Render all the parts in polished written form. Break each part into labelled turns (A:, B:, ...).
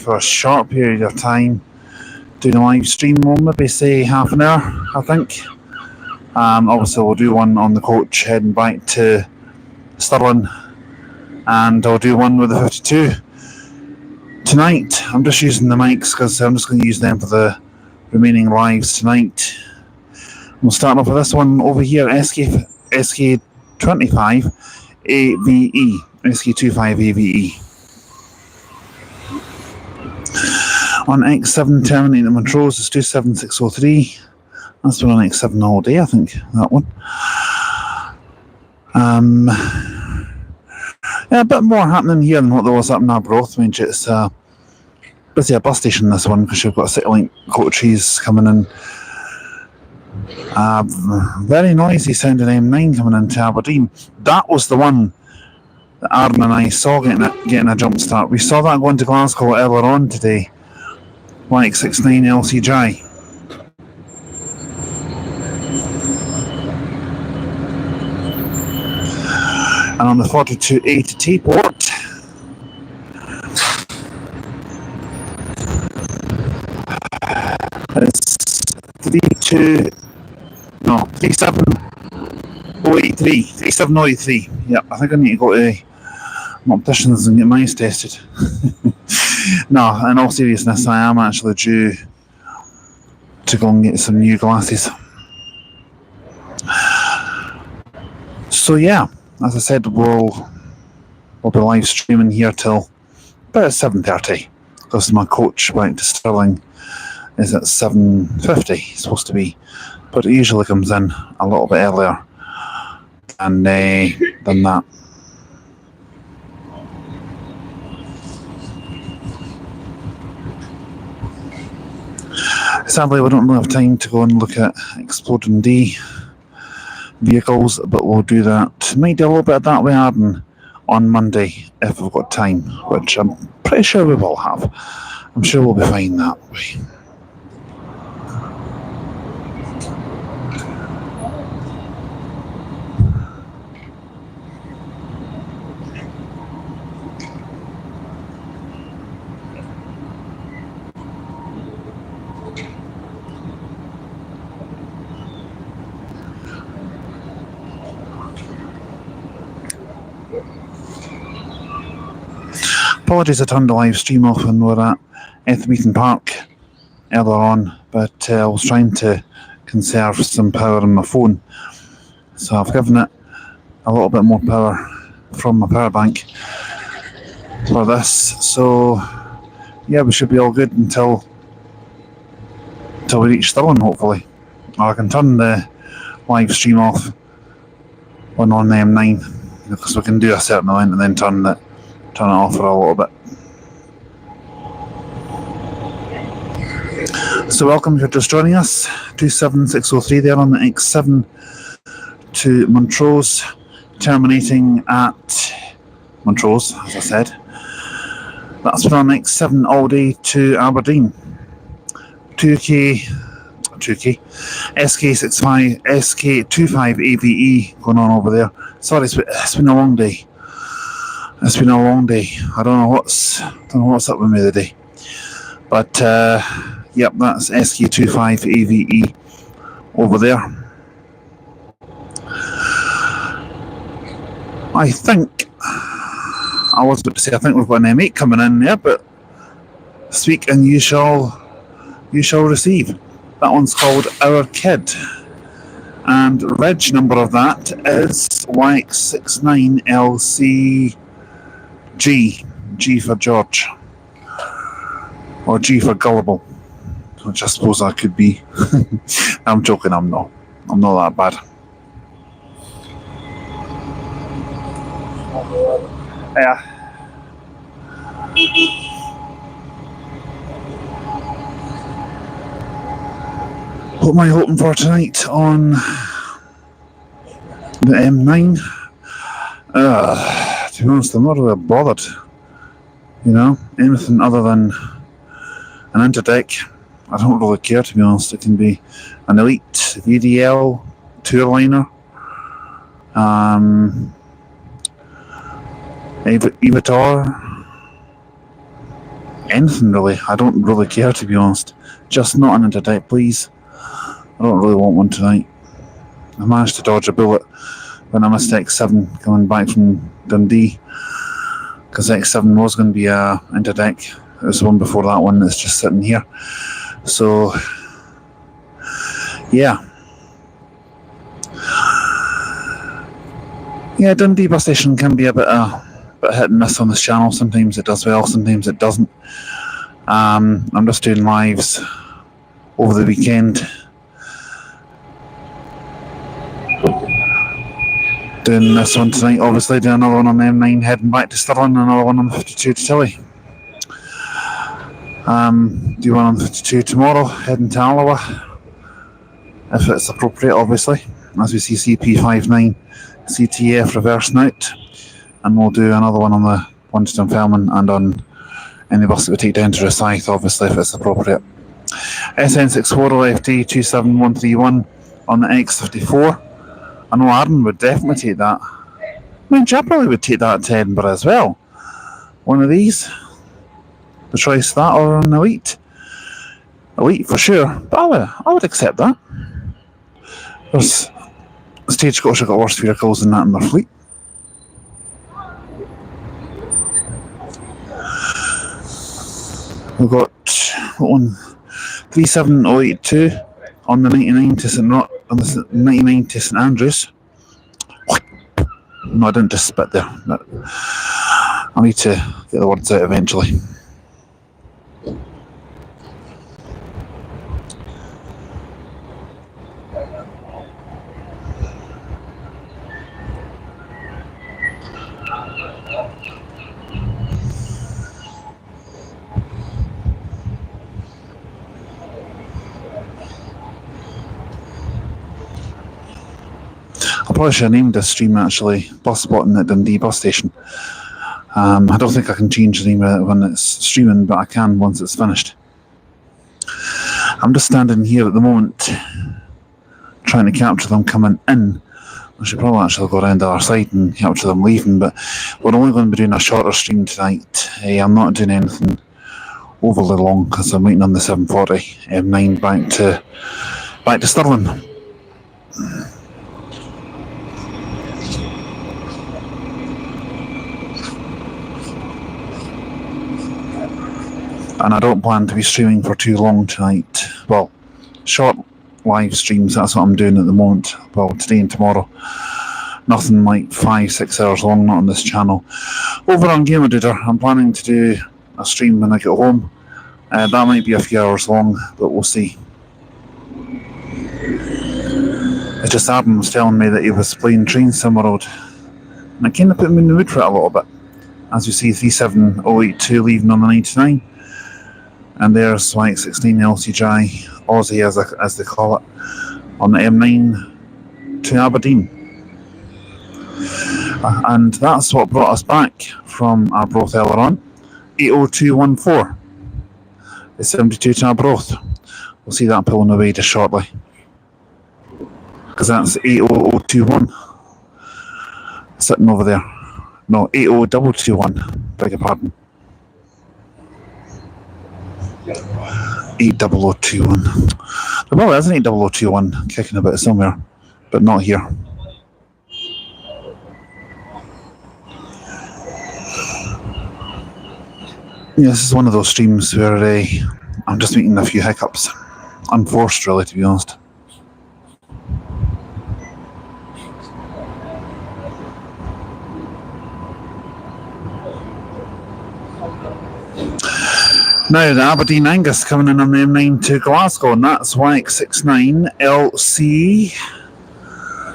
A: for a short period of time doing a live stream. We'll maybe say half an hour, I think. Obviously, we'll do one on the coach heading back to Stirling, and I'll do one with the 52. Tonight, I'm just using the mics because I'm just going to use them for the remaining lives tonight. We'll start off with this one over here, SK25 AVE. SK25 AVE. On X7 terminating Montrose is 27603. That's been on X7 all day, I think, that one. Yeah, a bit more happening here than what there was up in Arbroath. I mean, it's busy a bus station, this one, because you've got CityLink coaches coming in. Very noisy sounding M9 coming into Aberdeen. That was the one that Aaron and I saw getting a jump start. We saw that going to Glasgow earlier on today. YX69 LCJ. And on the 42A to T-port, it's 37083. 37083. Yeah, I think I need to go to an optician's and get my eyes tested. No, in all seriousness, I am actually due to go and get some new glasses. So yeah, as I said, we'll be live streaming here till about 7:30, because my coach back to Stirling is at 7:50. It's supposed to be, but it usually comes in a little bit earlier than that. Sadly, we don't really have time to go and look at Exploding D vehicles, but we'll do that. Might do a little bit of that with Arden on Monday if we've got time, which I'm pretty sure we will have. I'm sure we'll be fine that way. Apologies, I turned the live stream off when we were at Ethmeaton Park earlier on, but I was trying to conserve some power on my phone, so I've given it a little bit more power from my power bank for this. So yeah, we should be all good until we reach Stirling, hopefully. Or I can turn the live stream off on the M9, because we can do a certain amount and then turn it off for a little bit. So welcome if you're just joining us. 27603 there on the X7 to Montrose, terminating at Montrose, as I said. That's been on X7 all day to Aberdeen. 2K SK65 SK25 AVE going on over there. Sorry, it's been a long day. It's been a long day. I don't know what's up with me today. But yep, that's SK25 AVE over there. I think I was about to say I think we've got an M8 coming in there, but speak and you shall receive. That one's called Our Kid. And reg number of that is YX69LC G for George, or G for Gullible, which I suppose I could be. I'm joking, I'm not that bad. Yeah. What am I hoping for tonight on the M9? To be honest, I'm not really bothered. You know, anything other than an Interdeck, I don't really care, to be honest. It can be an Elite, VDL, Tourliner, Evator, anything really. I don't really care, to be honest. Just not an interdeck, please. I don't really want one tonight. I managed to dodge a bullet when I missed X7 coming back from Dundee, because X7 was going to be a interdeck. It was the one before that one that's just sitting here. So, yeah. Yeah, Dundee bus station can be a bit hit and miss on this channel. Sometimes it does well, sometimes it doesn't. I'm just doing lives over the weekend. Doing this one tonight, obviously, doing another one on the M9 heading back to Stirling, another one on the 52 to Tilly. Do one on the 52 tomorrow, heading to Alba, if it's appropriate, obviously, as we see CP59 CTF reversing out, and we'll do another one on the one to Dunfermline and on any bus that we take down to Rosyth, obviously, if it's appropriate. SN64 LFD 27131 on the X54. I know Aaron would definitely take that. I mean, Jabberley would take that to Edinburgh as well. One of these. The choice of that or an Elite. Elite for sure, but I would accept that. There's Stagecoach have got worse vehicles than that in their fleet. We've got one 37082 on the 99 to St Andrews. No, I didn't just spit there. I need to get the words out eventually. I probably should have named this stream actually Bus Spotting at Dundee bus station. I don't think I can change the name of it when it's streaming, but I can once it's finished. I'm just standing here at the moment trying to capture them coming in. I should probably actually go around the other side and capture them leaving, but we're only going to be doing a shorter stream tonight. I'm not doing anything overly long because I'm waiting on the 740 M9 back to Stirling. And I don't plan to be streaming for too long tonight. Well, short live streams, that's what I'm doing at the moment. Well, today and tomorrow. Nothing like 5-6 hours long, not on this channel. Over on Gamerduder, I'm planning to do a stream when I get home. That might be a few hours long, but we'll see. It's just Adam was telling me that he was playing Train Sim Road. And it kind of put me in the mood for it a little bit. As you see, 37082 leaving on the 99. And there's YX16 LCJ Aussie, as they call it, on the M9 to Aberdeen. And that's what brought us back from Arbroath earlier on. 80214. It's 72 to Arbroath. We'll see that pulling away just shortly. Because that's 80021. Sitting over there. No, 80221. Beg your pardon. 80021. Well, there's an 80021 kicking about somewhere, but not here. Yeah, this is one of those streams where I'm just meeting a few hiccups. Unforced, really, to be honest. Now, the Aberdeen Angus coming in on the M9 to Glasgow, and that's YX69 LC.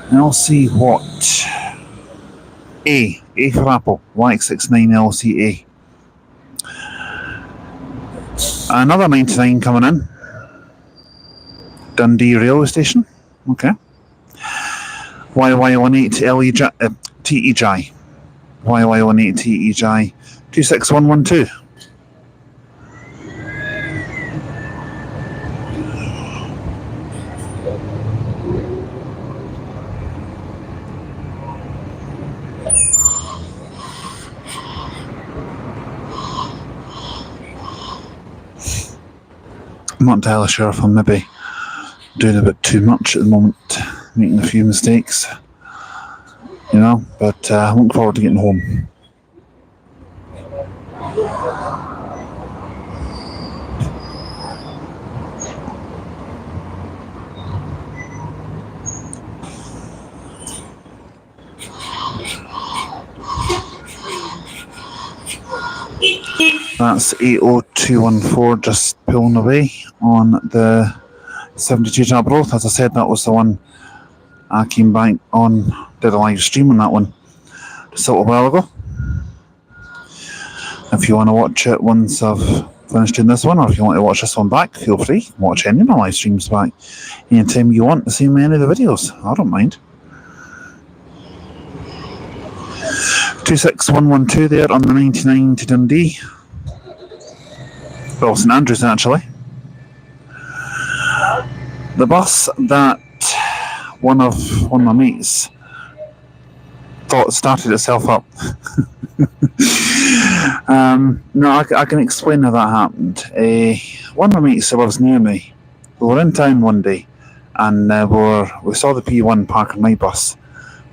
A: LC what? A for Apple. YX69 LCA. Another 99 coming in. Dundee railway station. Okay. YY18 TEJ. YY18 TEJ 26112. I'm not entirely sure if I'm maybe doing a bit too much at the moment, making a few mistakes, but I'm looking forward to getting home. That's 80214 just pulling away on the 72 tab road. As I said, that was the one I came back on, did a live stream on that one just a little while ago. If you want to watch it once I've finished doing this one, or if you want to watch this one back, feel free. Watch any of my live streams back anytime you want to see any of the videos. I don't mind. 26112 there on the 99 to Dundee. Well, St Andrews actually. The bus that one of my mates thought started itself up. No, I can explain how that happened. One of my mates who lives near me, we were in town one day, and we saw the P1 parking my bus.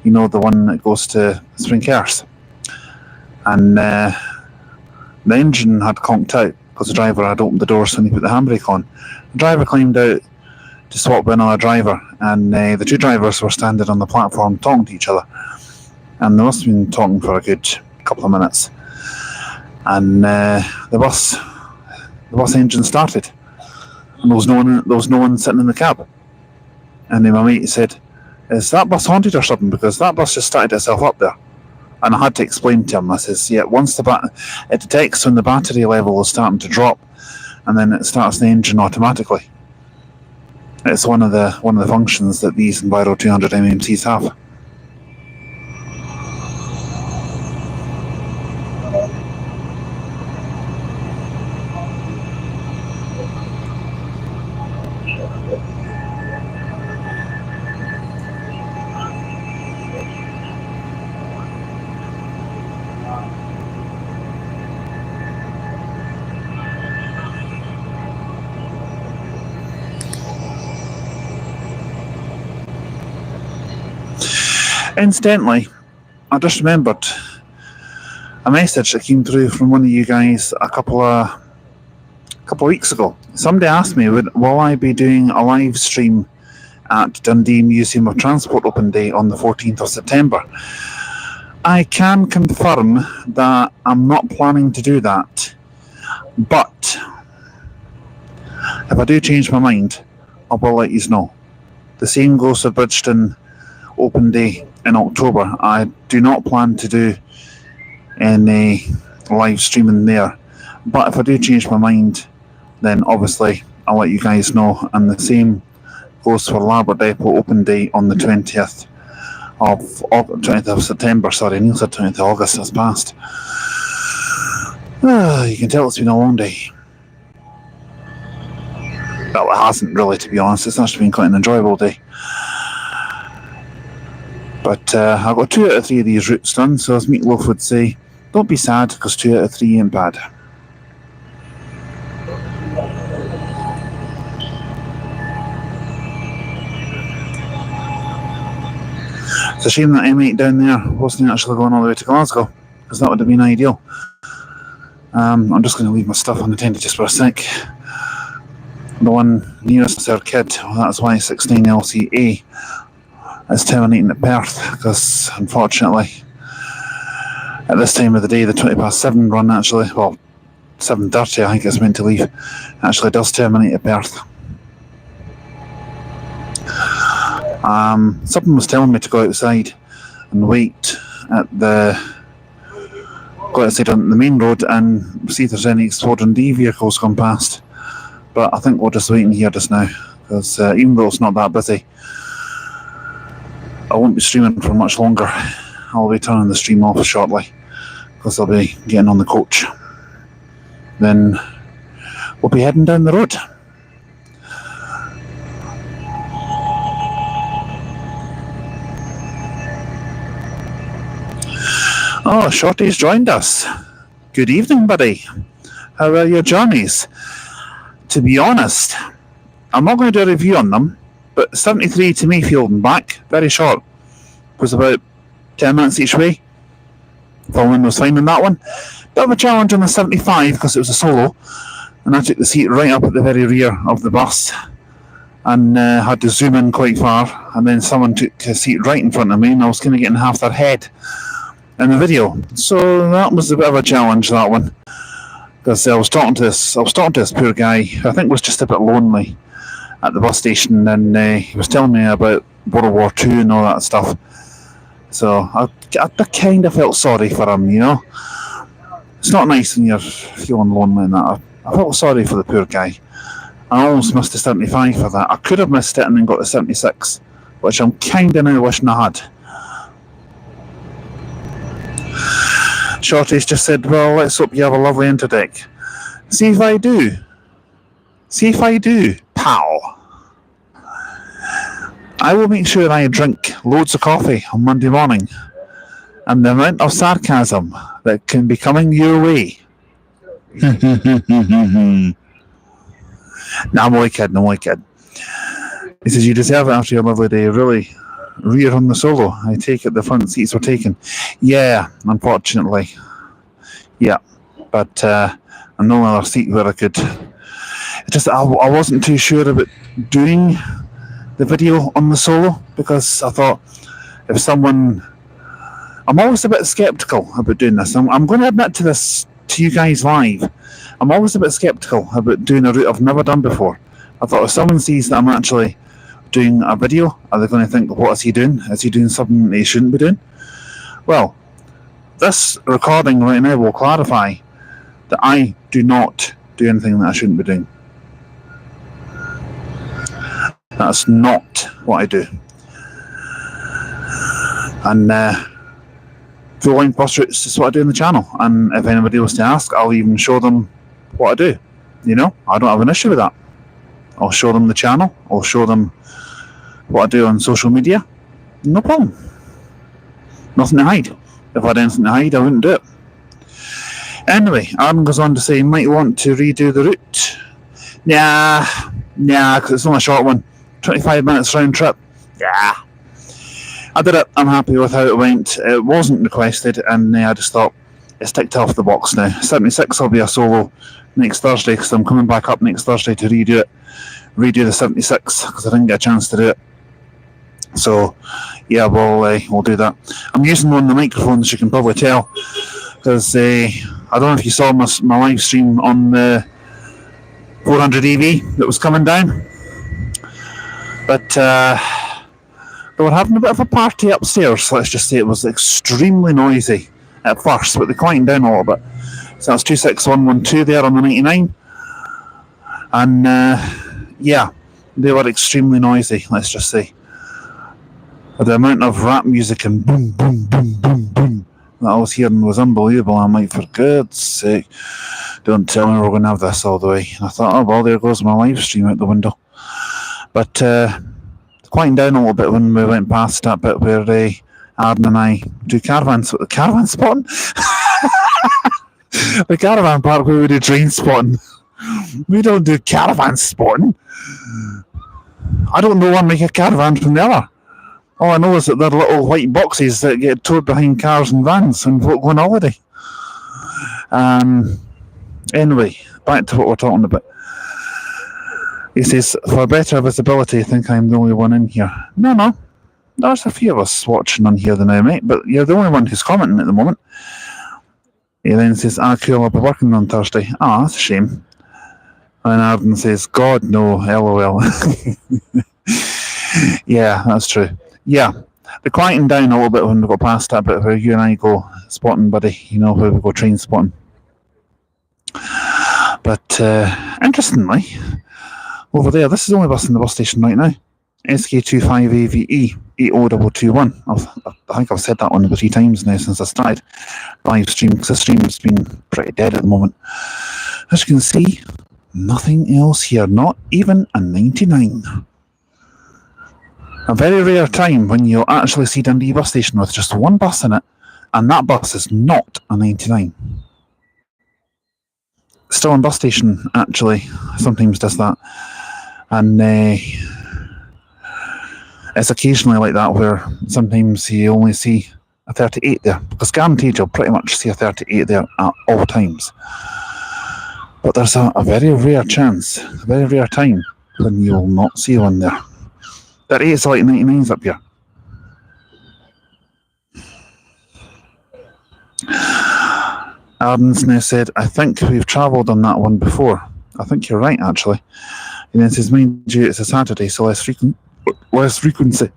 A: The one that goes to Springcairns. And the engine had conked out because the driver had opened the doors when he put the handbrake on. The driver climbed out to swap with another driver, and the two drivers were standing on the platform talking to each other. And they must have been talking for a good couple of minutes. And the bus engine started, and there was no one sitting in the cab. And then my mate said, "Is that bus haunted or something? Because that bus just started itself up there." And I had to explain to him. I says, "Yeah, once it detects when the battery level is starting to drop, and then it starts the engine automatically. It's one of the functions that these Enviro 200 MMCs have." Incidentally, I just remembered a message that came through from one of you guys a couple of weeks ago. Somebody asked me, will I be doing a live stream at Dundee Museum of Transport Open Day on the 14th of September? I can confirm that I'm not planning to do that, but if I do change my mind, I will let you know. The same goes for Bridgeton Open Day in October. I do not plan to do any live streaming there, but if I do change my mind, then obviously I'll let you guys know. And the same goes for Larbour Depot Open Day on the 20th of September. Sorry, Neil said 20th of August. That's passed. You can tell it's been a long day. Well, it hasn't really, to be honest. It's actually been quite an enjoyable day. But I've got 2 out of 3 of these routes done, so as Meatloaf would say, don't be sad, because 2 out of 3 ain't bad. It's a shame that M8 down there wasn't actually going all the way to Glasgow, because that would have been ideal. I'm just going to leave my stuff unattended just for a sec. The one nearest their kid, that's Y69LCA, is terminating at Perth, because unfortunately at this time of the day the 7 run actually, well, 7:30 I think it's meant to leave, actually does terminate at Perth. Something was telling me to go outside and wait on the main road and see if there's any Exploding D vehicles come past, but I think we'll just wait in here just now, because even though it's not that busy, I won't be streaming for much longer. I'll be turning the stream off shortly, because I'll be getting on the coach. Then we'll be heading down the road. Oh, Shorty's joined us. Good evening, buddy. How are your journeys? To be honest, I'm not going to do a review on them, but 73 to Mayfield and back, very short. It was about 10 minutes each way. Filming was fine on that one. Bit of a challenge on the 75 because it was a solo, and I took the seat right up at the very rear of the bus and had to zoom in quite far, and then someone took a seat right in front of me and I was kind of getting half their head in the video. So that was a bit of a challenge, that one, because I was talking to this poor guy who I think was just a bit lonely at the bus station, and he was telling me about World War II and all that stuff. So I kind of felt sorry for him, you know. It's not nice when you're feeling lonely and that. I felt sorry for the poor guy. I almost missed the 75 for that. I could have missed it and then got the 76, which I'm kind of now wishing I had. Shorty's just said, well, let's hope you have a lovely interdeck. See if I do. See if I do, pal. I will make sure I drink loads of coffee on Monday morning, and the amount of sarcasm that can be coming your way. No, I'm only kidding. He says, you deserve it after your lovely day. Really rear on the solo. I take it the front seats were taken. Yeah, unfortunately. Yeah, but no other seat where I could. It's just I wasn't too sure about doing the video on the solo, because I thought if someone... I'm always a bit sceptical about doing this. I'm going to admit to this to you guys live. I'm always a bit sceptical about doing a route I've never done before. I thought if someone sees that I'm actually doing a video, are they going to think, what is he doing? Is he doing something that he shouldn't be doing? Well, this recording right now will clarify that I do not do anything that I shouldn't be doing. That's not what I do. And full length bus routes is what I do on the channel. And if anybody was to ask, I'll even show them what I do. You know, I don't have an issue with that. I'll show them the channel. I'll show them what I do on social media. No problem. Nothing to hide. If I had anything to hide, I wouldn't do it. Anyway, Aaron goes on to say, might want to redo the route. Nah, because it's only a short one. 25 minutes round trip. Yeah. I did it. I'm happy with how it went. It wasn't requested, and I just thought it's ticked off the box now. 76 will be a solo next Thursday, because I'm coming back up next Thursday to redo the 76, because I didn't get a chance to do it. So, yeah, we'll do that. I'm using one of the microphones, you can probably tell, because I don't know if you saw my live stream on the 400 EV that was coming down, but they were having a bit of a party upstairs. Let's just say it was extremely noisy at first, but they quieted down a little bit. So that's 26112 there on the 99, and yeah, they were extremely noisy, let's just say. The amount of rap music and boom, boom, boom, boom, boom that I was hearing was unbelievable. I'm like, for God's sake, don't tell me we're going to have this all the way. And I thought, oh well, there goes my live stream out the window. But quieting down a little bit when we went past that bit where Arden and I do caravan spotting. The caravan park where we do train spotting. We don't do caravan spotting. I don't know one make a caravan from the other. All I know is that they're little white boxes that get towed behind cars and vans when folk go on holiday. Anyway, back to what we're talking about. He says, for better visibility, I think I'm the only one in here. No. There's a few of us watching on here now, mate, but you're the only one who's commenting at the moment. He then says, cool, I'll be working on Thursday. That's a shame. And Arden says, God, no, LOL. Yeah, that's true. Yeah, the quieting down a little bit when we got past that bit where you and I go spotting, buddy. You know, where we go train spotting. But interestingly, over there, this is the only bus in the bus station right now. SK25AVE 80221. I think I've said that one 3 times now since I started live stream, because the stream's been pretty dead at the moment. As you can see, nothing else here, not even a 99. A very rare time when you'll actually see Dundee bus station with just one bus in it, and that bus is not a 99. Stirling bus station actually sometimes does that, and it's occasionally like that where sometimes you only see a 38 there, because guaranteed you'll pretty much see a 38 there at all times. But there's a very rare chance, a very rare time when you'll not see one there. 38 is like 99s up here. Arden's now said, I think we've travelled on that one before. I think you're right, actually. And then says, mind you, it's a Saturday, so less frequency.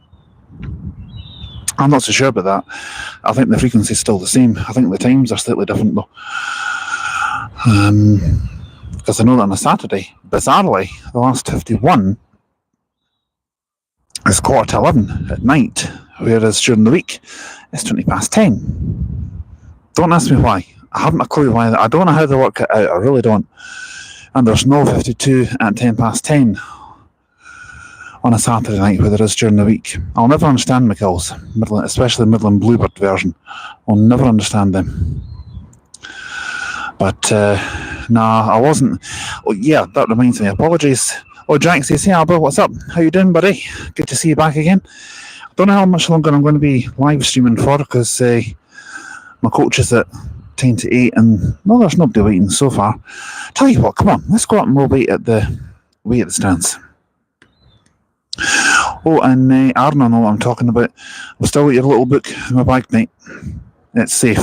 A: I'm not so sure about that. I think the frequency is still the same. I think the times are slightly different, though. Because I know that on a Saturday, bizarrely, the last 51 is 11:15 at night, whereas during the week, it's 10:20. Don't ask me why. I haven't a clue why. I don't know how they work it out. I really don't. And there's no 52 at 10:10 on a Saturday night where there is during the week. I'll never understand McGill's, especially Midland Bluebird version. I'll never understand them. But, I wasn't. Oh, yeah, that reminds me. Apologies. Oh, Jack says, hey, Alba, what's up? How you doing, buddy? Good to see you back again. I don't know how much longer I'm going to be live streaming for, because my coach is at 10 to 8, and, well, there's nobody waiting so far. Tell you what, come on, let's go up and we'll wait at the stands. Oh, and Aaron, I know what I'm talking about. I've still got your little book in my bag, mate. It's safe.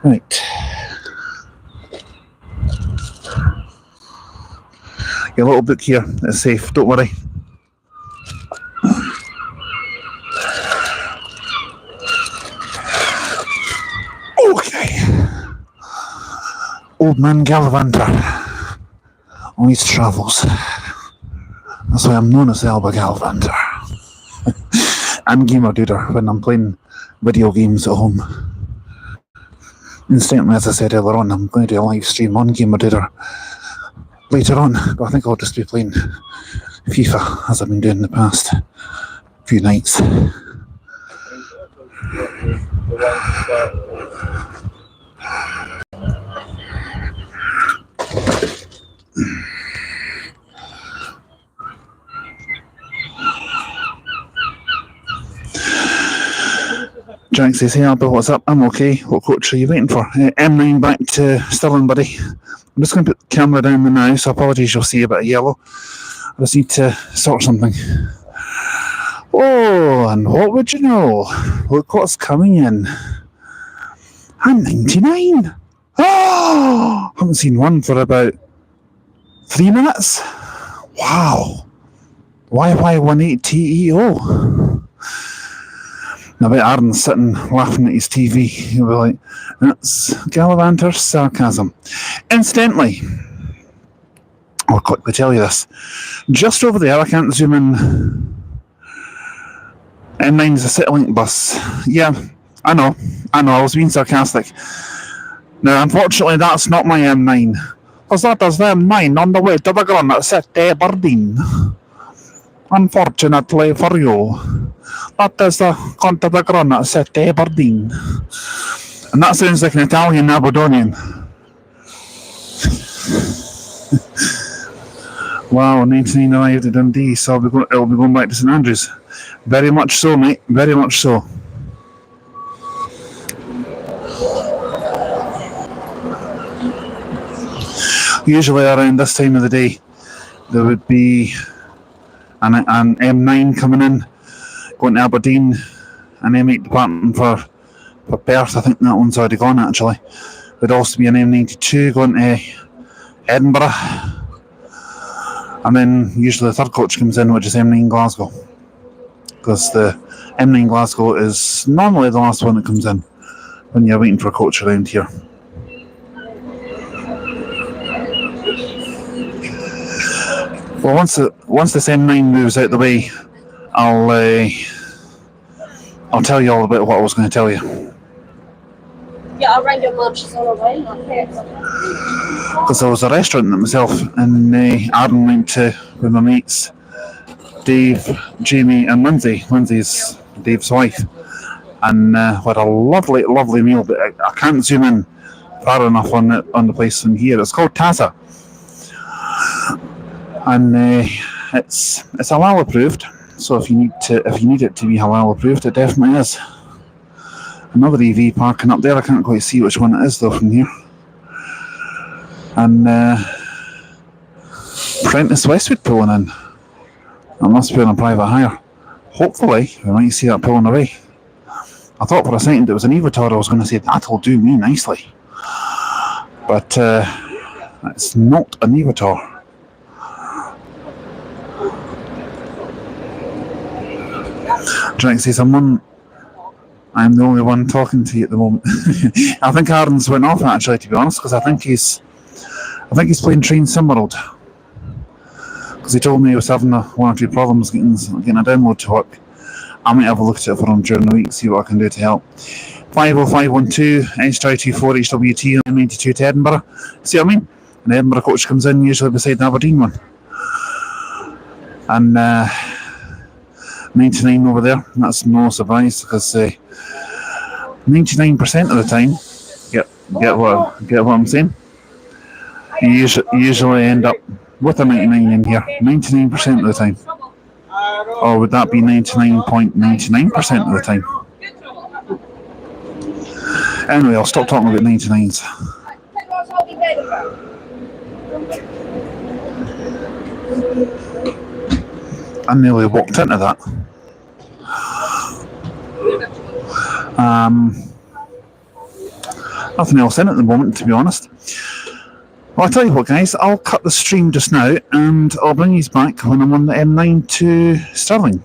A: Right. Your little book here is safe, don't worry. Okay. Old man Galavanter on his travels. That's why I'm known as the Alba Galavanter. I'm Gamer Duder when I'm playing video games at home. Incidentally, as I said earlier on, I'm going to do a live stream on Gamer Duder later on, but I think I'll just be playing FIFA as I've been doing the past few nights. Jack says, hey Alba, what's up? I'm okay. What coach are you waiting for? M9 back to Stirling, buddy. I'm just going to put the camera down now, so apologies, you'll see a bit of yellow. I just need to sort something. Oh, and what would you know? Look what's coming in. I'm 99. Oh, haven't seen one for about 3 minutes. Wow. YY18TEO. I bet Aaron's sitting laughing at his TV. He'll be like, that's Galavanter's sarcasm. Incidentally, I'll quickly tell you this. Just over there, I can't zoom in. M9's a CityLink bus. Yeah, I know, I was being sarcastic. Now, unfortunately, that's not my M9. Because that is the M9 on the way to the Granite City, Aberdeen. Unfortunately for you, that is the Conte the Granite City, Aberdeen. And that sounds like an Italian Aberdonian. Wow, 19 arrived at Dundee, so it'll be going back to St Andrews. Very much so, mate, very much so. Usually around this time of the day, there would be an M9 coming in, going to Aberdeen, an M8 departing for Perth. I think that one's already gone, actually. There'd also be an M92 going to Edinburgh. And then usually the third coach comes in, which is M9 Glasgow. Because the M9 Glasgow is normally the last one that comes in when you're waiting for a coach around here. Well, once this M9 moves out the way, I'll tell you all about what I was going to tell you.
B: Yeah, I'll ring your mum. She's on her way.
A: Because there was a restaurant that myself and Aaron went to with my mates, Dave, Jamie, and Lindsay. Lindsay's Dave's wife, and we had a lovely, lovely meal. But I can't zoom in far enough on the place from here. It's called Tazza, and it's halal approved. So if you need it to be halal approved, it definitely is. Another EV parking up there. I can't quite see which one it is though from here. And Prentice Westwood pulling in. That must be on a private hire. Hopefully, we might see that pulling away. I thought for a second it was an Evitor. I was going to say that'll do me nicely, but it's not an Evitor. Trying to say someone. I'm the only one talking to you at the moment. I think Aaron's went off actually, to be honest, because I think he's playing Train SimWorld. Because he told me he was having one or two problems getting a download to work. I might have a look at it for him during the week, see what I can do to help. 50512 SJ24 HWT 92 to Edinburgh. See what I mean? An Edinburgh coach comes in usually beside the Aberdeen one. And 99 over there. That's no surprise because 99% of the time, get what I'm saying? You usually end up with a 99 in here, 99% of the time. Or would that be 99.99% of the time? Anyway, I'll stop talking about 99s. I nearly walked into that. Nothing else in at the moment, to be honest. Well, I'll tell you what, guys, I'll cut the stream just now and I'll bring you back when I'm on the M9 to Stirling.